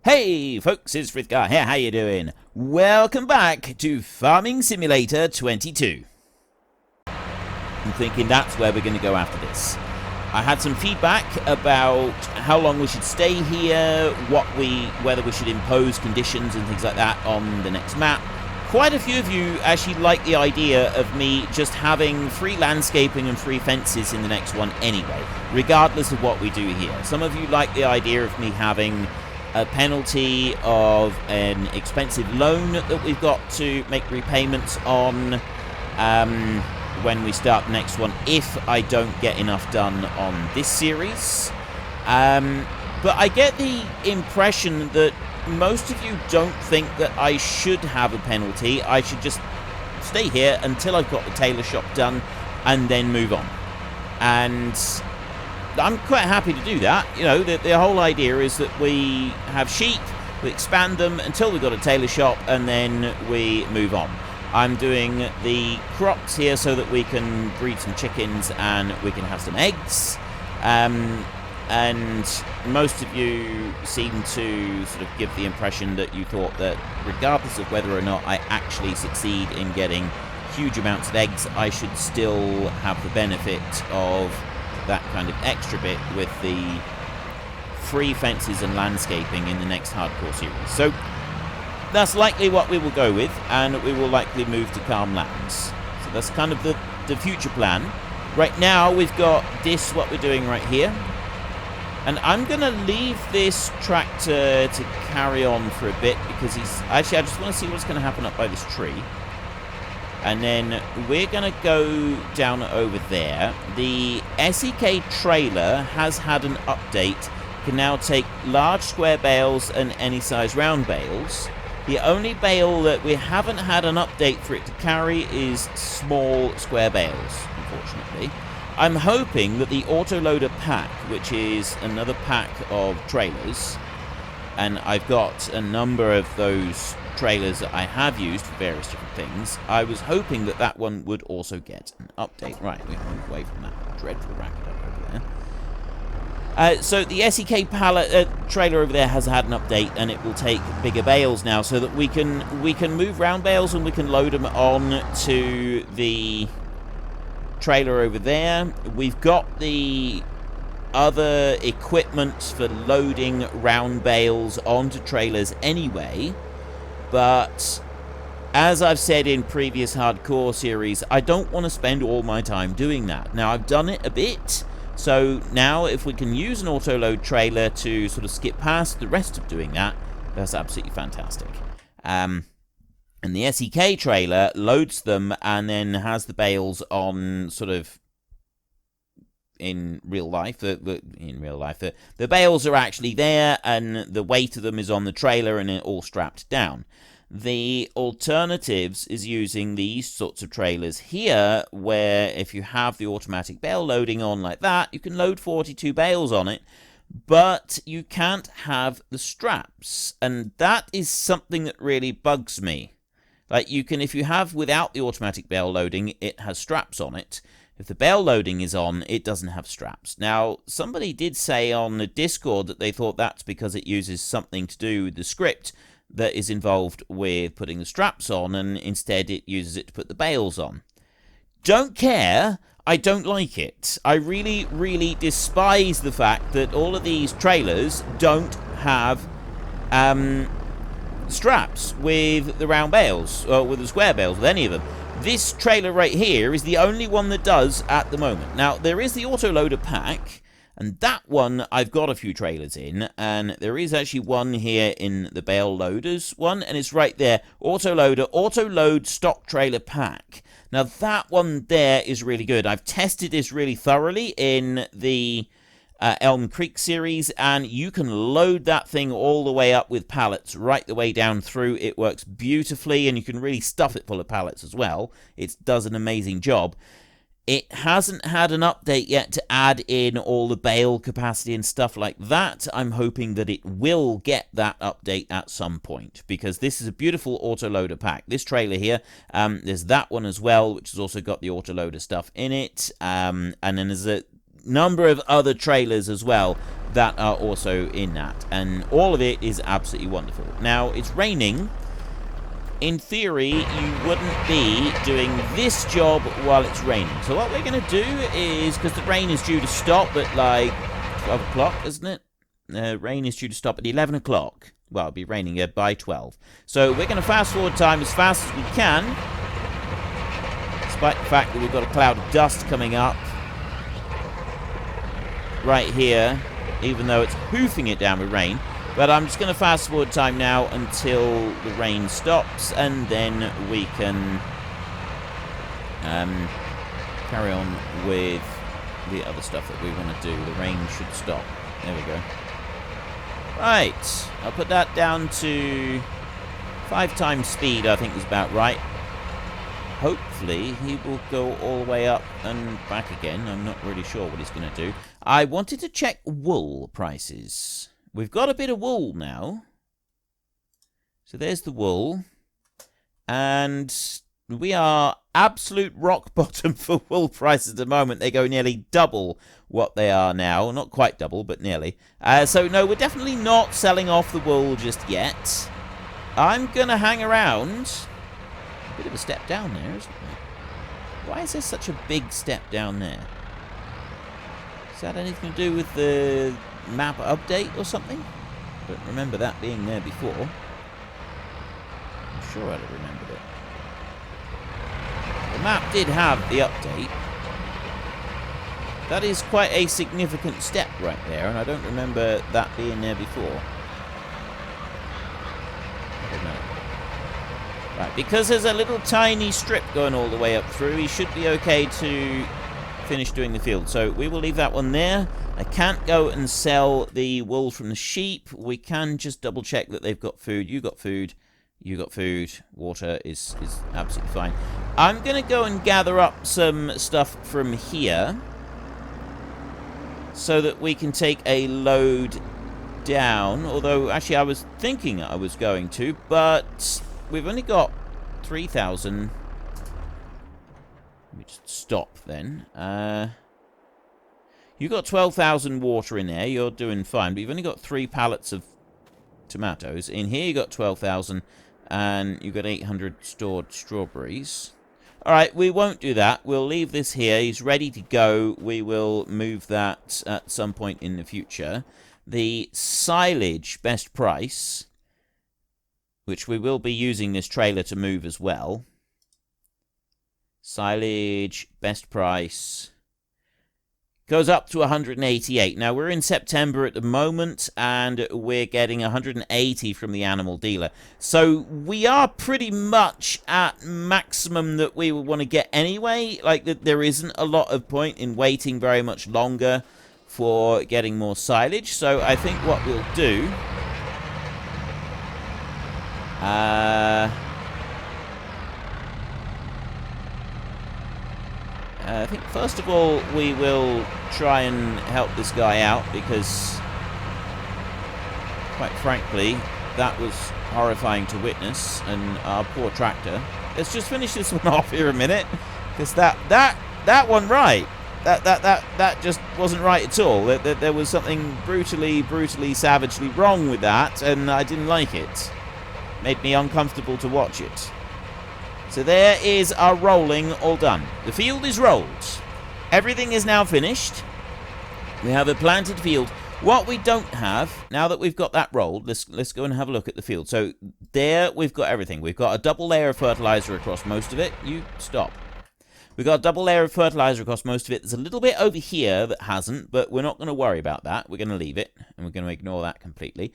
Hey folks, it's Frithgar here, how you doing? Welcome back to Farming Simulator 22. I'm thinking that's where we're going to go after this. I had some feedback about how long we should stay here, whether we should impose conditions and things like that on the next map. Quite a few of you actually like the idea of me just having free landscaping and free fences in the next one anyway, regardless of what we do here. Some of you like the idea of me having a penalty of an expensive loan that we've got to make repayments on when we start the next one, if I don't get enough done on this series. But I get the impression that most of you don't think that I should have a penalty. I should just stay here until I've got the tailor shop done and then move on. And I'm quite happy to do that. You know, the whole idea is that we have sheep, we expand them until we've got a tailor shop, and then we move on. I'm doing the crops here so that we can breed some chickens and we can have some eggs. And most of you seem to sort of give the impression that you thought that regardless of whether or not I actually succeed in getting huge amounts of eggs, I should still have the benefit of that kind of extra bit with the free fences and landscaping in the next hardcore series. So that's likely what we will go with, and we will likely move to calm lands. So that's kind of the future plan. Right now we've got this, what we're doing right here, and I'm going to leave this tractor to carry on for a bit because I just want to see what's going to happen up by this tree. And then we're going to go down over there. The SEK trailer has had an update. Can now take large square bales and any size round bales. The only bale that we haven't had an update for it to carry is small square bales, unfortunately. I'm hoping that the Autoloader pack, which is another pack of trailers, and I've got a number of those trailers that I have used for various different things. I was hoping that that one would also get an update. Right, we move away from that dreadful racket up over there. So the SEK pallet trailer over there has had an update, and it will take bigger bales now, so that we can move round bales and we can load them on to the trailer over there. We've got the other equipment for loading round bales onto trailers anyway. But as I've said in previous hardcore series, I don't want to spend all my time doing that. Now, I've done it a bit, so now if we can use an autoload trailer to sort of skip past the rest of doing that, that's absolutely fantastic. And the SEK trailer loads them and then has the bales on sort of in real life. The bales are actually there, and the weight of them is on the trailer and it all strapped down. The alternatives is using these sorts of trailers here, where if you have the automatic bale loading on like that, you can load 42 bales on it, but you can't have the straps, and that is something that really bugs me. Like, you can, if you have without the automatic bale loading, it has straps on it. If the bale loading is on, it doesn't have straps. Now, somebody did say on the Discord that they thought that's because it uses something to do with the script that is involved with putting the straps on, and instead it uses it to put the bales on. Don't care. I don't like it. I really, really despise the fact that all of these trailers don't have straps with the round bales, or with the square bales, with any of them. This trailer right here is the only one that does at the moment. Now, there is the Autoloader pack, and that one I've got a few trailers in, and there is actually one here in the bale loaders one, and it's right there, Autoloader, Autoload stock trailer pack. Now, that one there is really good. I've tested this really thoroughly in the Elm Creek series, and you can load that thing all the way up with pallets right the way down through. It works beautifully, and you can really stuff it full of pallets as well. It does an amazing job. It hasn't had an update yet to add in all the bale capacity and stuff like that. I'm hoping that it will get that update at some point, because this is a beautiful autoloader pack. This trailer here, there's that one as well, which has also got the autoloader stuff in it, and then there's a number of other trailers as well that are also in that. And all of it is absolutely wonderful. Now, it's raining. In theory, you wouldn't be doing this job while it's raining. So what we're going to do is, because the rain is due to stop at like 12 o'clock, isn't it? Rain is due to stop at 11 o'clock. Well, it'll be raining by 12. So we're going to fast forward time as fast as we can. Despite the fact that we've got a cloud of dust coming up right here, even though it's hoofing it down with rain. But I'm just going to fast forward time now until the rain stops, and then we can carry on with the other stuff that we want to do. The rain should stop. There we go. Right. I'll put that down to 5 times speed, I think is about right. Hopefully, he will go all the way up and back again. I'm not really sure what he's going to do. I wanted to check wool prices. We've got a bit of wool now. So there's the wool. And we are absolute rock bottom for wool prices at the moment. They go nearly double what they are now. Not quite double, but nearly. So no, we're definitely not selling off the wool just yet. I'm going to hang around. A bit of a step down there, isn't there? Why is there such a big step down there? Is that anything to do with the map update or something? I don't remember that being there before. I'm sure I'd have remembered it. The map did have the update. That is quite a significant step right there, and I don't remember that being there before. I don't know. Right, because there's a little tiny strip going all the way up through, he should be okay to finish doing the field. So we will leave that one there. I can't go and sell the wool from the sheep. We can just double check that they've got food. You got food. You got food. Water is absolutely fine. I'm going to go and gather up some stuff from here so that we can take a load down. Although, actually, I was thinking I was going to, but we've only got 3,000. Let me just stop then. You've got 12,000 water in there. You're doing fine. But you've only got 3 pallets of tomatoes. In here you got 12,000. And you've got 800 stored strawberries. Alright, we won't do that. We'll leave this here. He's ready to go. We will move that at some point in the future. The silage best price, which we will be using this trailer to move as well. Silage best price goes up to 188. Now, we're in September at the moment, and we're getting 180 from the animal dealer. So, we are pretty much at maximum that we would want to get anyway. Like, there isn't a lot of point in waiting very much longer for getting more silage. So, I think what we'll do... I think, first of all, we will try and help this guy out, because, quite frankly, that was horrifying to witness, and our poor tractor. Let's just finish this one off here a minute, because that wasn't right. That just wasn't right at all. There was something brutally, savagely wrong with that, and I didn't like it. Made me uncomfortable to watch it. So there is our rolling all done. The field is rolled. Everything is now finished. We have a planted field. What we don't have, now that we've got that rolled, let's go and have a look at the field. So there we've got everything. We've got a double layer of fertilizer across most of it. You stop. We've got a double layer of fertilizer across most of it. There's a little bit over here that hasn't, but we're not going to worry about that. We're going to leave it, and we're going to ignore that completely.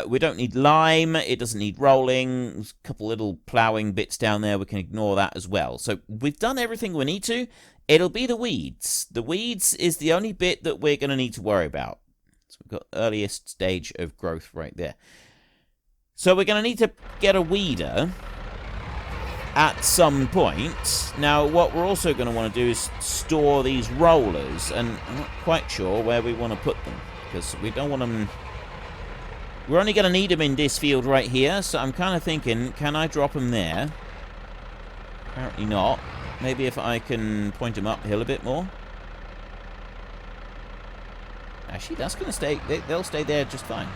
We don't need lime. It doesn't need rolling. There's a couple little ploughing bits down there. We can ignore that as well. So we've done everything we need to. It'll be the weeds. The weeds is the only bit that we're going to need to worry about. So we've got earliest stage of growth right there. So we're going to need to get a weeder at some point. Now, what we're also going to want to do is store these rollers, and I'm not quite sure where we want to put them, because we don't want them... We're only going to need them in this field right here, so I'm kind of thinking, can I drop them there? Apparently not. Maybe if I can point them uphill a bit more. Actually, that's going to stay. They'll stay there just fine.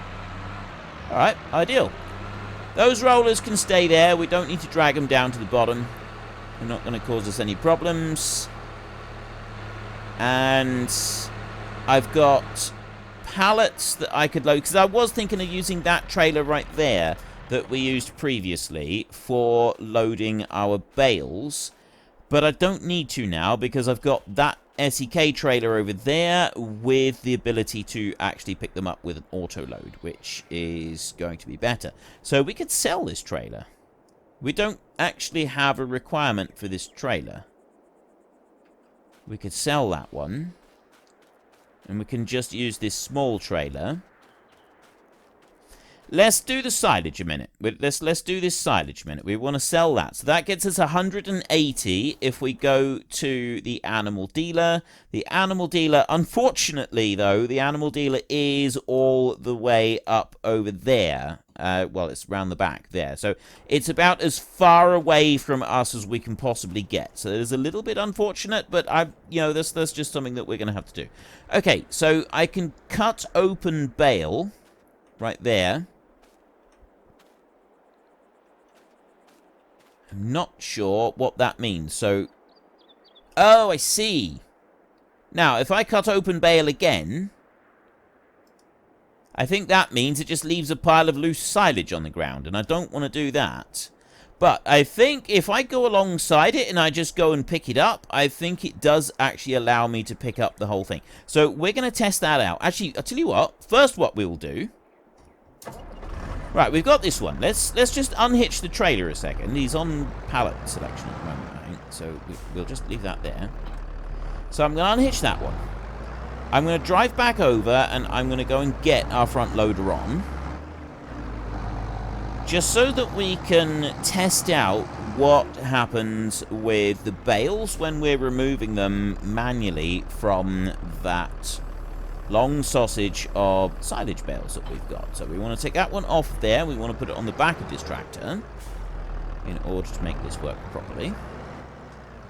Alright, ideal. Those rollers can stay there. We don't need to drag them down to the bottom. They're not going to cause us any problems. And I've got pallets that I could load, because I was thinking of using that trailer right there that we used previously for loading our bales, but I don't need to now because I've got that SEK trailer over there with the ability to actually pick them up with an auto load, which is going to be better. So we could sell this trailer. We don't actually have a requirement for this trailer. We could sell that one. And we can just use this small trailer. Let's do the silage a minute. Let's do this silage a minute. We want to sell that. So that gets us 180 if we go to the animal dealer. The animal dealer, unfortunately though, the animal dealer is all the way up over there. Well, it's round the back there. So it's about as far away from us as we can possibly get. So it's a little bit unfortunate, but that's just something that we're going to have to do. Okay, so I can cut open bale right there. I'm not sure what that means. So, oh, I see. Now, if I cut open bale again, I think that means it just leaves a pile of loose silage on the ground, and I don't want to do that. But I think if I go alongside it and I just go and pick it up, I think it does actually allow me to pick up the whole thing. So we're going to test that out. Actually, I'll tell you what. First, what we'll do. Right, we've got this one. Let's just unhitch the trailer a second. He's on pallet selection at the moment, I think. So we'll just leave that there. So I'm going to unhitch that one. I'm going to drive back over and I'm going to go and get our front loader on. Just so that we can test out what happens with the bales when we're removing them manually from that long sausage of silage bales that we've got. So we want to take that one off there. We want to put it on the back of this tractor in order to make this work properly.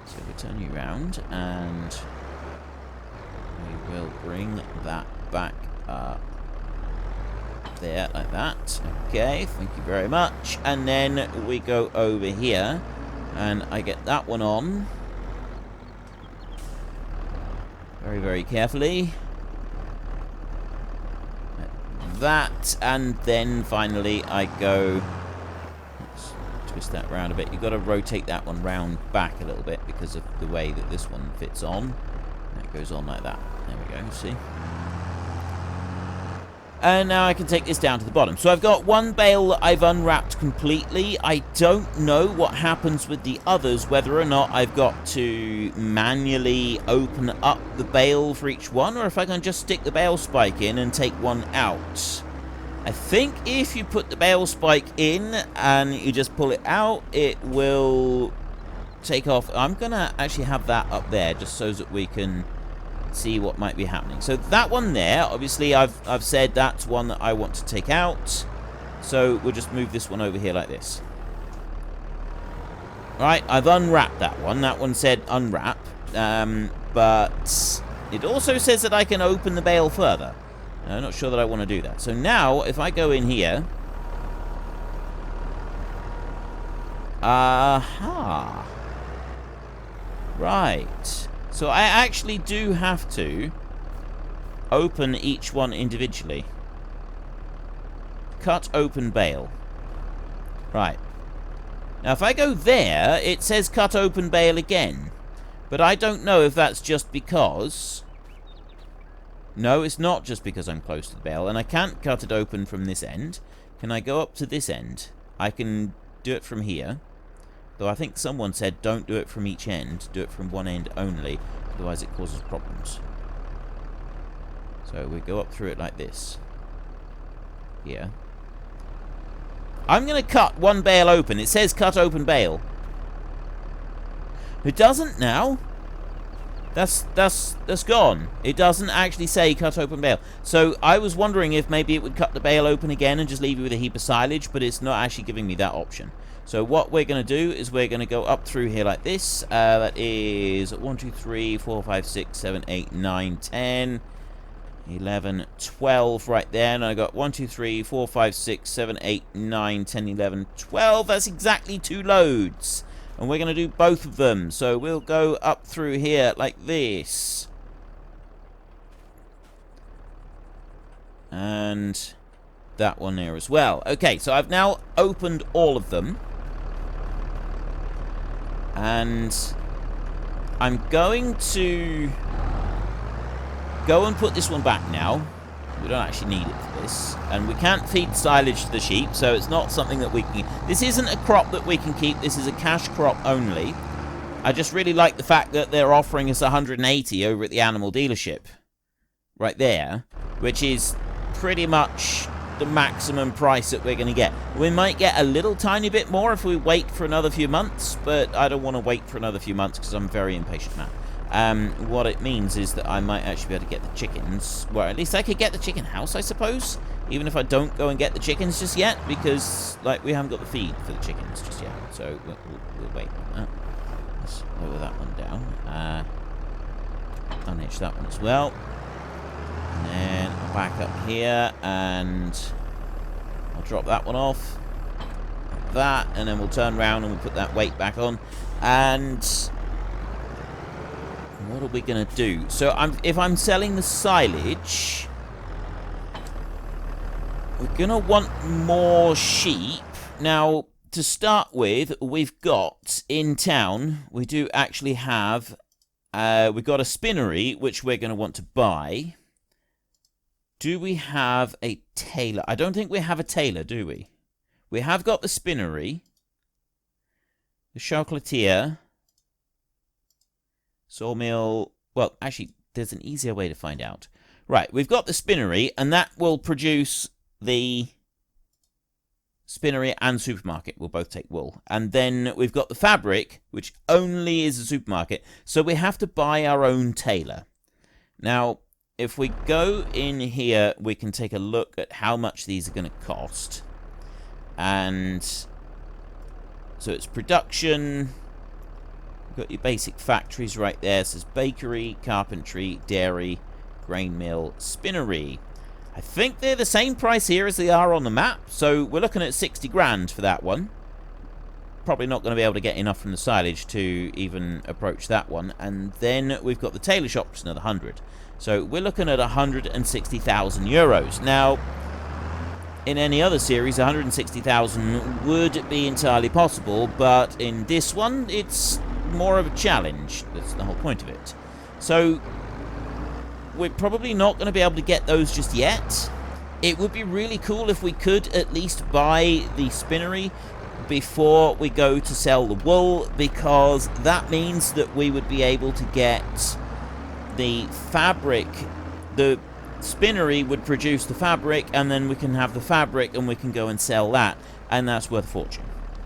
So we'll turn you around and we will bring that back up there like that. Okay, thank you very much. And then we go over here and I get that one on very, very carefully. That, and then finally I go, let's twist that round a bit. You've got to rotate that one round back a little bit because of the way that this one fits on. That goes on like that. There we go, see? And now I can take this down to the bottom. So I've got one bale that I've unwrapped completely. I don't know what happens with the others, whether or not I've got to manually open up the bale for each one, or if I can just stick the bale spike in and take one out. I think if you put the bale spike in and you just pull it out, it will take off. I'm going to actually have that up there just so that we can see what might be happening. So that one there, obviously I've said that's one that I want to take out. So we'll just move this one over here like this. Right, I've unwrapped that one. That one said unwrap. But it also says that I can open the bale further. I'm not sure that I want to do that. So now, if I go in here... Aha! Right. So I actually do have to open each one individually. Cut open bale. Right. Now if I go there, it says cut open bale again. But I don't know if that's just because... No, it's not just because I'm close to the bale. And I can't cut it open from this end. Can I go up to this end? I can do it from here. Though I think someone said don't do it from each end, do it from one end only, otherwise it causes problems. So we go up through it like this. Here. I'm going to cut one bale open. It says cut open bale. It doesn't now. That's gone. It doesn't actually say cut open bale. So I was wondering if maybe it would cut the bale open again and just leave you with a heap of silage, but it's not actually giving me that option. So what we're going to do is we're going to go up through here like this. That is 1, 2, 3, 4, 5, 6, 7, 8, 9, 10. 11, 12 right there. And I got 1, 2, 3, 4, 5, 6, 7, 8, 9, 10, 11, 12. That's exactly 2 loads. And we're going to do both of them. So we'll go up through here like this. And that one there as well. Okay, so I've now opened all of them. And I'm going to go and put this one back now. We don't actually need it for this. And we can't feed silage to the sheep, so it's not something that we can... This isn't a crop that we can keep. This is a cash crop only. I just really like the fact that they're offering us 180 over at the animal dealership. Right there. Which is pretty much the maximum price that we're going to get. We might get a little tiny bit more if we wait for another few months, but I don't want to wait for another few months because I'm a very impatient man. What it means is that I might actually be able to get the chickens. Well, at least I could get the chicken house, I suppose. Even if I don't go and get the chickens just yet, because, like, we haven't got the feed for the chickens just yet. So, we'll wait on that. Let's lower that one down. Unhitch that one as well. And then I'll back up here, and I'll drop that one off. Like that, and then we'll turn around and we'll put that weight back on. And... what are we going to do? So if I'm selling the silage, we're going to want more sheep. Now, to start with, we've got in town, we do actually have, we've got a spinnery, which we're going to want to buy. Do we have a tailor? I don't think we have a tailor, do we? We have got the spinnery, the chocolatier, sawmill. Well, actually, there's an easier way to find out. Right, we've got the spinnery, and that will produce the spinnery and supermarket. We'll both take wool. And then we've got the fabric, which only is a supermarket. So we have to buy our own tailor. Now, if we go in here, we can take a look at how much these are going to cost. And so it's production... got your basic factories right there. It says bakery, carpentry, dairy, grain mill, spinnery. I think they're the same price here as they are on the map. So we're looking at 60 grand for that one. Probably not going to be able to get enough from the silage to even approach that one. And then we've got the tailor shop, which is another 100. So we're looking at 160,000 euros. Now, in any other series, 160,000 would be entirely possible. But in this one, it's more of a challenge. That's the whole point of it. So we're probably not going to be able to get those just yet. It would be really cool if we could at least buy the spinnery before we go to sell the wool, because that means that we would be able to get the fabric. The spinnery would produce the fabric, and then we can have the fabric and we can go and sell that, and that's worth a fortune.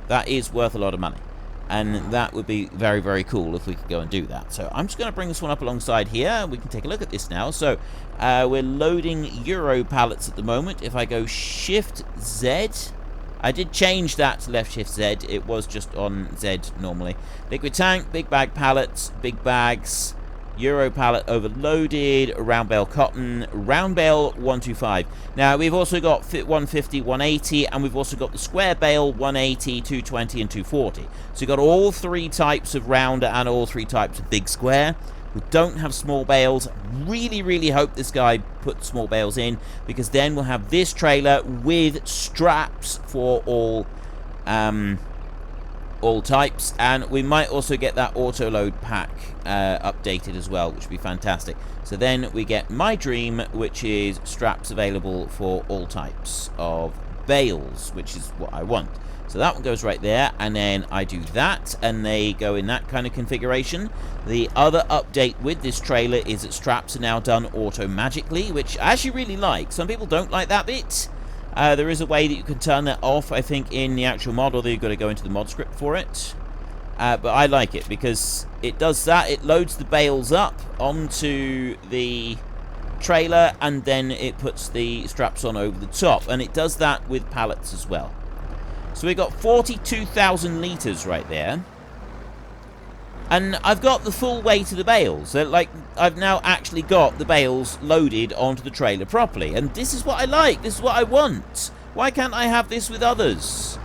That is worth a lot of money. And that would be very, very cool if we could go and do that. So I'm just going to bring this one up alongside here. We can take a look at this now. So we're loading Euro pallets at the moment. If I go Shift Z, I did change that to left Shift Z. It was just on Z normally. Liquid tank, big bag pallets, big bags, Euro pallet overloaded, round bale cotton, round bale 125. Now we've also got 150, 180, and we've also got the square bale 180, 220, and 240. So you've got all three types of round and all three types of big square. We don't have small bales. Really, really hope this guy put small bales in, because then we'll have this trailer with straps for all types, and we might also get that auto load pack updated as well, which would be fantastic. So then we get my dream, which is straps available for all types of bales, which is what I want. So that one goes right there, and then I do that, and they go in that kind of configuration. The other update with this trailer is that straps are now done auto-magically, which I actually really like. Some people don't like that bit. There is a way that you can turn that off, I think, in the actual mod, although you've got to go into the mod script for it. But I like it because it does that. It loads the bales up onto the trailer, and then it puts the straps on over the top. And it does that with pallets as well. So we've got 42,000 litres right there. And I've got the full weight of the bales. So, like, I've now actually got the bales loaded onto the trailer properly. And this is what I like. This is what I want. Why can't I have this with others?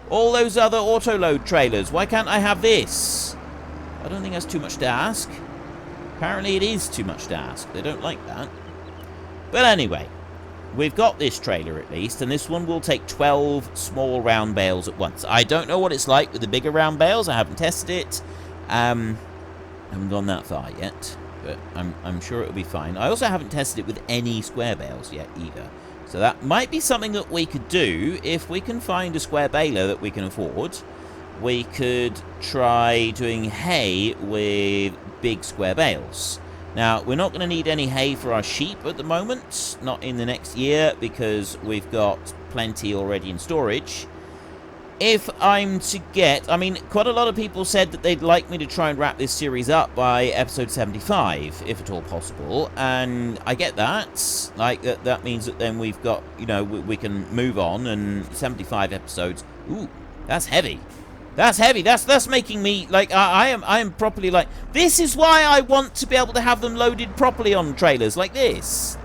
All those other autoload trailers. Why can't I have this? I don't think that's too much to ask. Apparently it is too much to ask. They don't like that. But anyway, we've got this trailer at least, and this one will take 12 small round bales at once. I don't know what it's like with the bigger round bales. I haven't tested it. I haven't gone that far yet, but I'm sure it'll be fine. I also haven't tested it with any square bales yet either. So that might be something that we could do if we can find a square baler that we can afford. We could try doing hay with big square bales. Now, we're not going to need any hay for our sheep at the moment, not in the next year, because we've got plenty already in storage. If I'm to get... I mean, quite a lot of people said that they'd like me to try and wrap this series up by episode 75, if at all possible, and I get that. Like, that means that then we've got, you know, we can move on, and 75 episodes... Ooh, that's heavy. That's heavy. That's making me, like, I am properly, like... This is why I want to be able to have them loaded properly on trailers like this.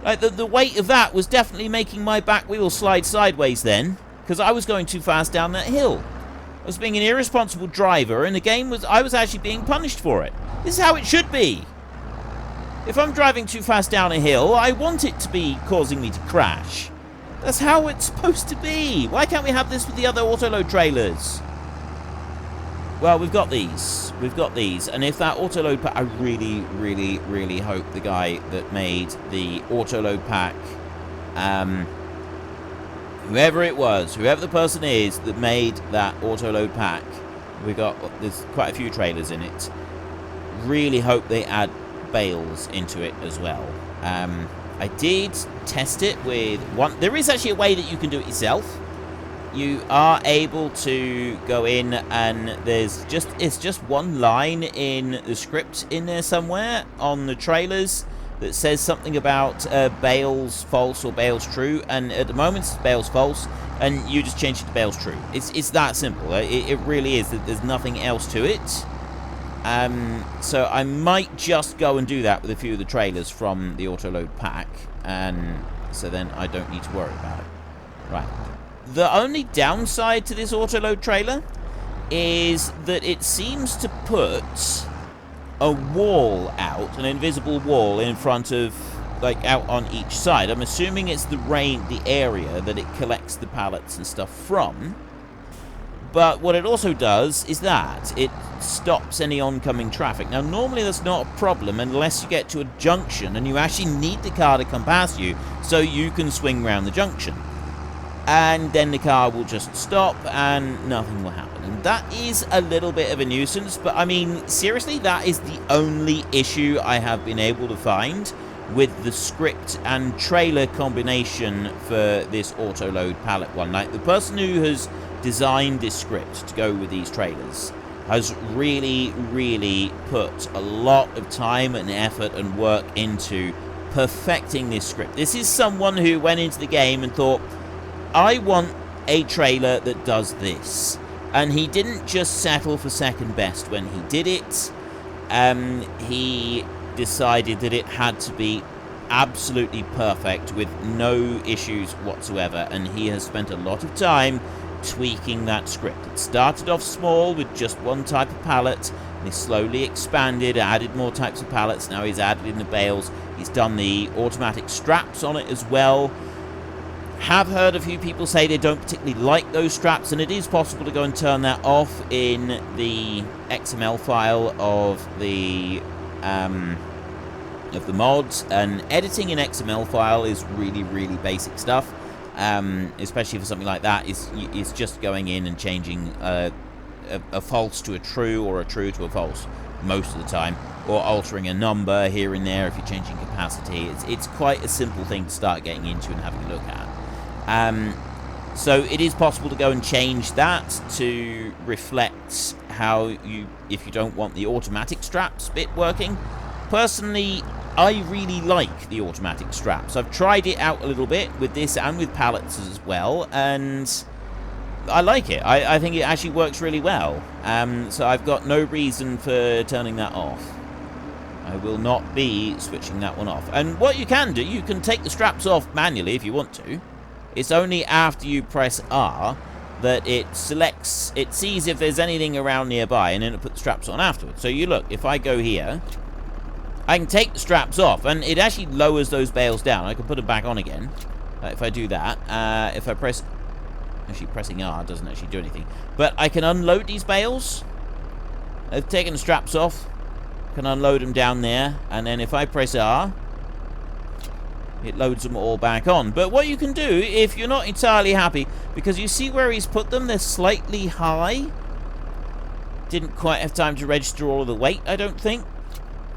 Like, the weight of that was definitely making my back wheel slide sideways then. Because I was going too fast down that hill. I was being an irresponsible driver, and the game was... I was actually being punished for it. This is how it should be. If I'm driving too fast down a hill, I want it to be causing me to crash. That's how it's supposed to be. Why can't we have this with the other autoload trailers? Well, we've got these. We've got these. And if that autoload pack... I really, really, really hope the guy that made the autoload pack... whoever it was, whoever the person is that made that autoload pack, there's quite a few trailers in it, really hope they add bales into it as well. I did test it with one. There is actually a way that you can do it yourself. You are able to go in, and it's just one line in the script in there somewhere on the trailers that says something about bales false or bales true, and at the moment it's bales false, and you just change it to bales true. It's that simple. It really is. There's nothing else to it. So I might just go and do that with a few of the trailers from the autoload pack, and so then I don't need to worry about it. Right. The only downside to this autoload trailer is that it seems to put a wall out, an invisible wall in front of, like, out on each side. I'm assuming it's the area that it collects the pallets and stuff from. But what it also does is that it stops any oncoming traffic. Now, normally that's not a problem unless you get to a junction and you actually need the car to come past you so you can swing around the junction. And then the car will just stop and nothing will happen. And that is a little bit of a nuisance, but I mean, seriously, that is the only issue I have been able to find with the script and trailer combination for this autoload pallet one. Like, the person who has designed this script to go with these trailers has really, really put a lot of time and effort and work into perfecting this script. This is someone who went into the game and thought, I want a trailer that does this. And he didn't just settle for second best when he did it. He decided that it had to be absolutely perfect with no issues whatsoever. And he has spent a lot of time tweaking that script. It started off small with just one type of pallet. And he slowly expanded, added more types of pallets. Now he's added in the bales. He's done the automatic straps on it as well. Have heard a few people say they don't particularly like those straps, and it is possible to go and turn that off in the XML file of the mods. And editing an XML file is really, really basic stuff, especially for something like that. Is just going in and changing a false to a true or a true to a false most of the time, or altering a number here and there if you're changing capacity. It's quite a simple thing to start getting into and having a look at. So it is possible to go and change that to reflect how if you don't want the automatic straps bit working. Personally, I really like the automatic straps. I've tried it out a little bit with this and with pallets as well, and I like it. I think it actually works really well. So I've got no reason for turning that off. I will not be switching that one off. And what you can do, you can take the straps off manually if you want to. It's only after you press R that it selects, it sees if there's anything around nearby, and then it puts the straps on afterwards. So you look, if I go here, I can take the straps off, and it actually lowers those bales down. I can put them back on again. If I do that, if I press, actually pressing R doesn't actually do anything. But I can unload these bales. I've taken the straps off, can unload them down there, and then if I press R, it loads them all back on. But what you can do, if you're not entirely happy, because you see where he's put them, they're slightly high. Didn't quite have time to register all of the weight, I don't think.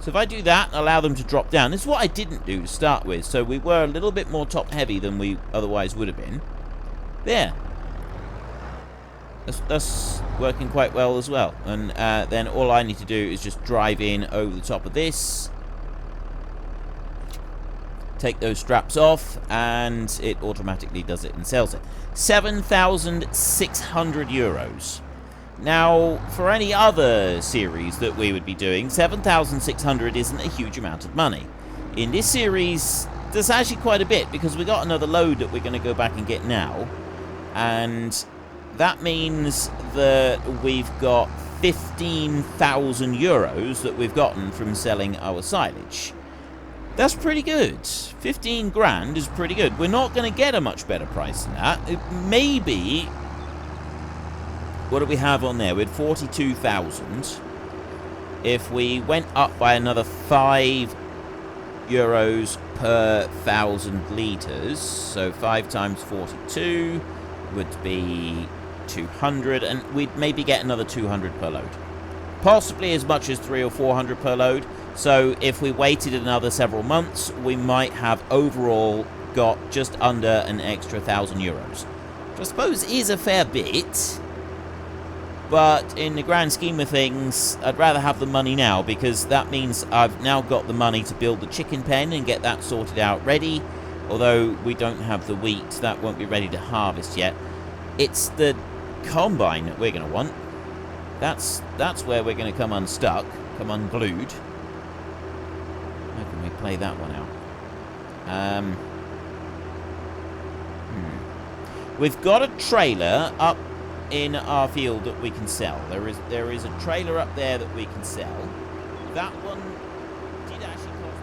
So if I do that and allow them to drop down, this is what I didn't do to start with. So we were a little bit more top heavy than we otherwise would have been. There. That's working quite well as well. And then all I need to do is just drive in over the top of this. Take those straps off, and it automatically does it and sells it. 7,600 euros. Now, for any other series that we would be doing, 7,600 isn't a huge amount of money. In this series, there's actually quite a bit, because we got another load that we're going to go back and get now. And that means that we've got 15,000 euros that we've gotten from selling our silage. That's pretty good. 15 grand is pretty good. We're not going to get a much better price than that. Maybe, what do we have on there? We had 42,000. If we went up by another 5 euros per 1,000 litres, so 5 times 42 would be 200, and we'd maybe get another 200 per load. Possibly as much as 300 or 400 per load. So if we waited another several months, we might have overall got just under an extra 1,000 euros. Which I suppose is a fair bit. But in the grand scheme of things, I'd rather have the money now, because that means I've now got the money to build the chicken pen and get that sorted out ready. Although we don't have the wheat, that won't be ready to harvest yet. It's the combine that we're going to want. That's where we're going to come unstuck, come unglued. How can we play that one out? We've got a trailer up in our field that we can sell. There is a trailer up there that we can sell. That one did actually cost us.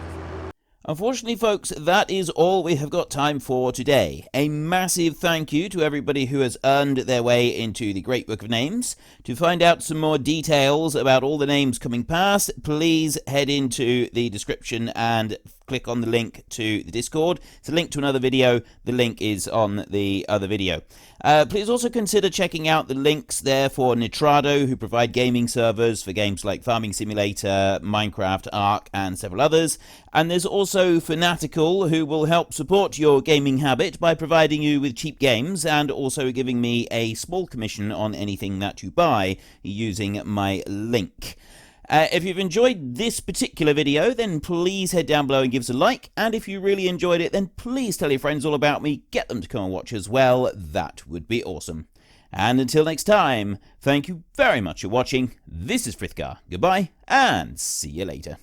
Unfortunately, folks, that is all we have got time for today. A massive thank you to everybody who has earned their way into the Great Book of Names. To find out some more details about all the names coming past, please head into the description and click on the link to the Discord. It's a link to another video. The link is on the other video. Please also consider checking out the links there for Nitrado, who provide gaming servers for games like Farming Simulator, Minecraft, Ark, and several others. And there's also Fanatical, who will help support your gaming habit by providing you with cheap games and also giving me a small commission on anything that you buy using my link. If you've enjoyed this particular video, then please head down below and give us a like. And if you really enjoyed it, then please tell your friends all about me. Get them to come and watch as well. That would be awesome. And until next time, thank you very much for watching. This is Frithgar. Goodbye, and see you later.